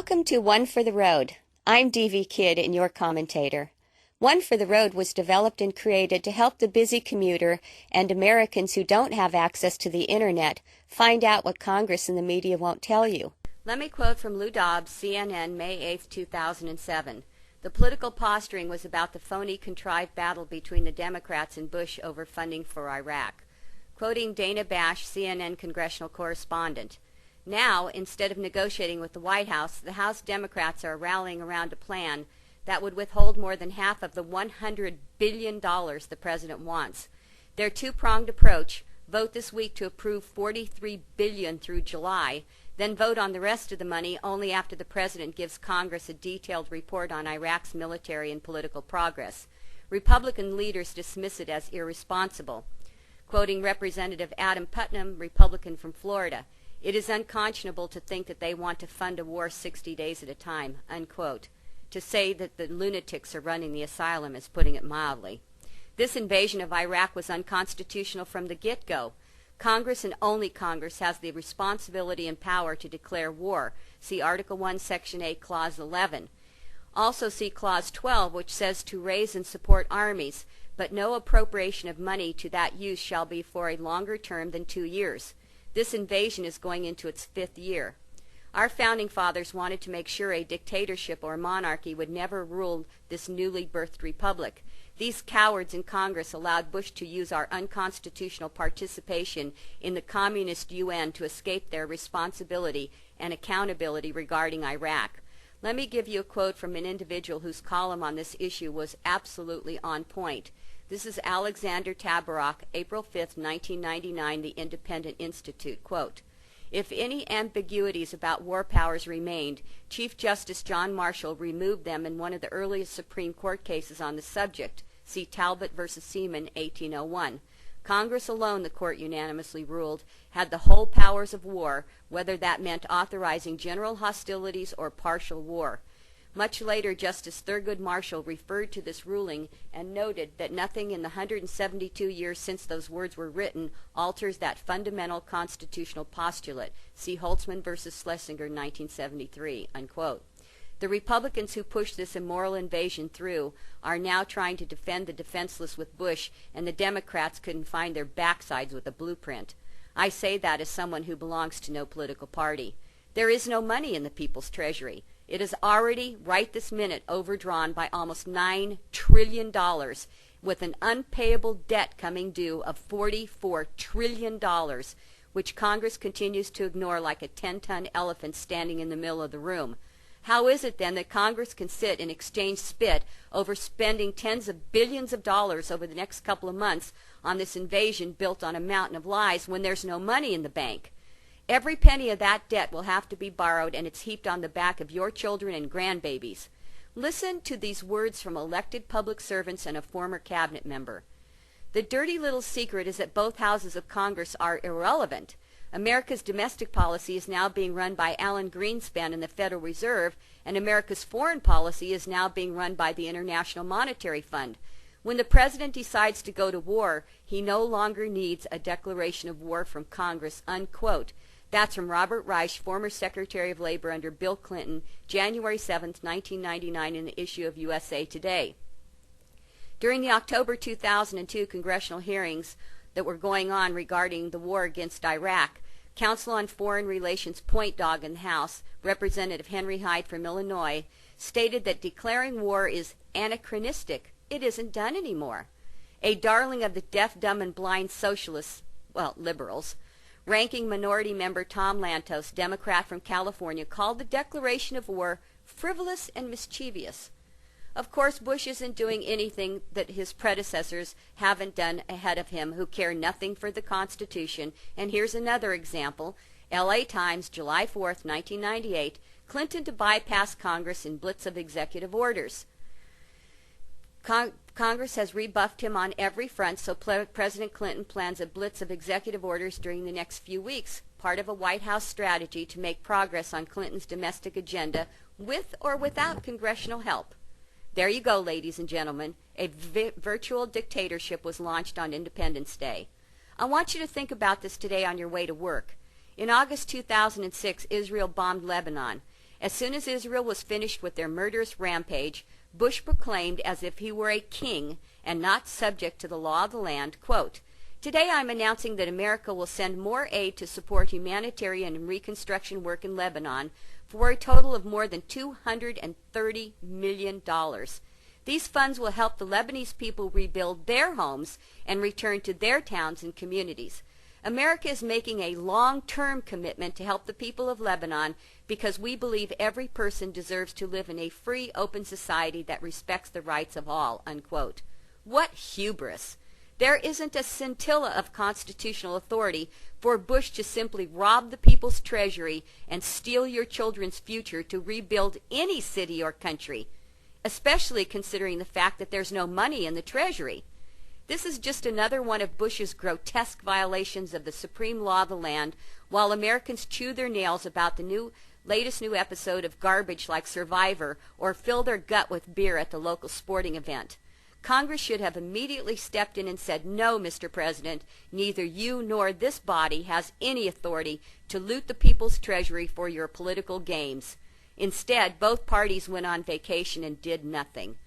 Welcome to One for the Road. I'm Devvy Kid and your commentator. One for the Road was developed and created to help the busy commuter and Americans who don't have access to the internet find out what Congress and the media won't tell you. Let me quote from Lou Dobbs, CNN, May 8, 2007. The political posturing was about the phony, contrived battle between the Democrats and Bush over funding for Iraq. Quoting Dana Bash, CNN congressional correspondent. Now, instead of negotiating with the White House, the House Democrats are rallying around a plan that would withhold more than half of the $100 billion the president wants. Their two-pronged approach: vote this week to approve $43 billion through July, then vote on the rest of the money only after the president gives Congress a detailed report on Iraq's military and political progress. Republican leaders dismiss it as irresponsible. Quoting Representative Adam Putnam, Republican from Florida, "It is unconscionable to think that they want to fund a war 60 days at a time," unquote. To say that the lunatics are running the asylum is putting it mildly. This invasion of Iraq was unconstitutional from the get-go. Congress and only Congress has the responsibility and power to declare war. See Article 1, Section 8, Clause 11. Also see Clause 12, which says to raise and support armies, but no appropriation of money to that use shall be for a longer term than 2 years. This invasion is going into its 5th year. Our founding fathers wanted to make sure a dictatorship or monarchy would never rule this newly birthed republic. These cowards in Congress allowed Bush to use our unconstitutional participation in the communist UN to escape their responsibility and accountability regarding Iraq. Let me give you a quote from an individual whose column on this issue was absolutely on point. This is Alexander Tabarrok, April 5, 1999, The Independent Institute. Quote, "If any ambiguities about war powers remained, Chief Justice John Marshall removed them in one of the earliest Supreme Court cases on the subject. See Talbot v. Seaman, 1801. Congress alone, the court unanimously ruled, had the whole powers of war, whether that meant authorizing general hostilities or partial war." Much later, Justice Thurgood Marshall referred to this ruling and noted that nothing in the 172 years since those words were written alters that fundamental constitutional postulate. See Holtzman v. Schlesinger, 1973, unquote. The Republicans who pushed this immoral invasion through are now trying to defend the defenseless with Bush, and the Democrats couldn't find their backsides with a blueprint. I say that as someone who belongs to no political party. There is no money in the people's treasury. It is already, right this minute, overdrawn by almost $9 trillion, with an unpayable debt coming due of $44 trillion, which Congress continues to ignore like a 10-ton elephant standing in the middle of the room. How is it, then, that Congress can sit and exchange spit over spending tens of billions of dollars over the next couple of months on this invasion built on a mountain of lies when there's no money in the bank? Every penny of that debt will have to be borrowed, and it's heaped on the back of your children and grandbabies. Listen to these words from elected public servants and a former cabinet member. "The dirty little secret is that both houses of Congress are irrelevant. America's domestic policy is now being run by Alan Greenspan in the Federal Reserve, and America's foreign policy is now being run by the International Monetary Fund. When the president decides to go to war, he no longer needs a declaration of war from Congress," unquote. That's from Robert Reich, former Secretary of Labor under Bill Clinton, January 7, 1999, in the issue of USA Today. During the October 2002 congressional hearings that were going on regarding the war against Iraq, Counsel on Foreign Relations point dog in the House, Representative Henry Hyde from Illinois, stated that declaring war is anachronistic. It isn't done anymore. A darling of the deaf, dumb, and blind socialists, liberals, Ranking Minority Member Tom Lantos, Democrat from California, called the declaration of war frivolous and mischievous. Of course, Bush isn't doing anything that his predecessors haven't done ahead of him, who care nothing for the Constitution. And here's another example. L.A. Times, July 4th, 1998, Clinton to bypass Congress in blitz of executive orders. Congress has rebuffed him on every front, so President Clinton plans a blitz of executive orders during the next few weeks, part of a White House strategy to make progress on Clinton's domestic agenda with or without congressional help. There you go, ladies and gentlemen. A virtual dictatorship was launched on Independence Day. I want you to think about this today on your way to work. In August 2006, Israel bombed Lebanon. As soon as Israel was finished with their murderous rampage, Bush proclaimed as if he were a king and not subject to the law of the land, quote, "Today I'm announcing that America will send more aid to support humanitarian and reconstruction work in Lebanon for a total of more than $230 million. These funds will help the Lebanese people rebuild their homes and return to their towns and communities. America is making a long-term commitment to help the people of Lebanon because we believe every person deserves to live in a free, open society that respects the rights of all," unquote. What hubris! There isn't a scintilla of constitutional authority for Bush to simply rob the people's treasury and steal your children's future to rebuild any city or country, especially considering the fact that there's no money in the treasury. This is just another one of Bush's grotesque violations of the supreme law of the land, while Americans chew their nails about the latest new episode of garbage like Survivor or fill their gut with beer at the local sporting event. Congress should have immediately stepped in and said, "No, Mr. President, neither you nor this body has any authority to loot the people's treasury for your political games." Instead, both parties went on vacation and did nothing.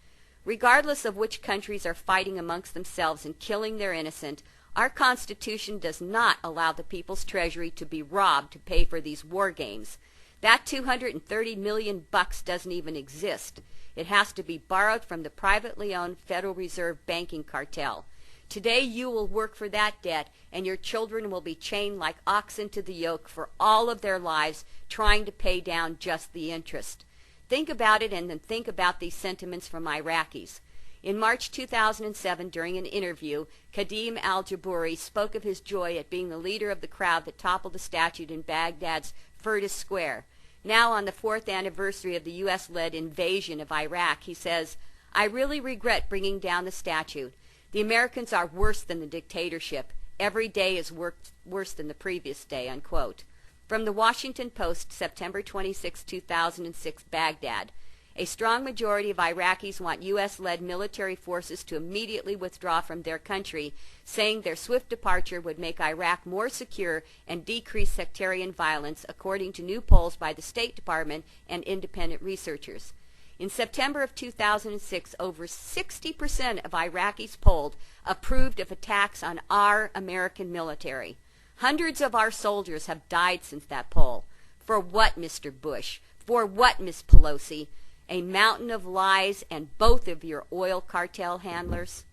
Regardless of which countries are fighting amongst themselves and killing their innocent, our Constitution does not allow the people's treasury to be robbed to pay for these war games. That $230 million doesn't even exist. It has to be borrowed from the privately owned Federal Reserve banking cartel. Today you will work for that debt, and your children will be chained like oxen to the yoke for all of their lives, trying to pay down just the interest. Think about it, and then think about these sentiments from Iraqis. In March 2007, during an interview, Qadim al-Jabouri spoke of his joy at being the leader of the crowd that toppled the statue in Baghdad's Firdas Square. Now, on the 4th anniversary of the U.S.-led invasion of Iraq, he says, "I really regret bringing down the statue. The Americans are worse than the dictatorship. Every day is worse than the previous day," unquote. From the Washington Post, September 26, 2006, Baghdad. A strong majority of Iraqis want U.S.-led military forces to immediately withdraw from their country, saying their swift departure would make Iraq more secure and decrease sectarian violence, according to new polls by the State Department and independent researchers. In September of 2006, over 60% of Iraqis polled approved of attacks on our American military. Hundreds of our soldiers have died since that poll. For what, Mr. Bush? For what, Miss Pelosi? A mountain of lies and both of your oil cartel handlers?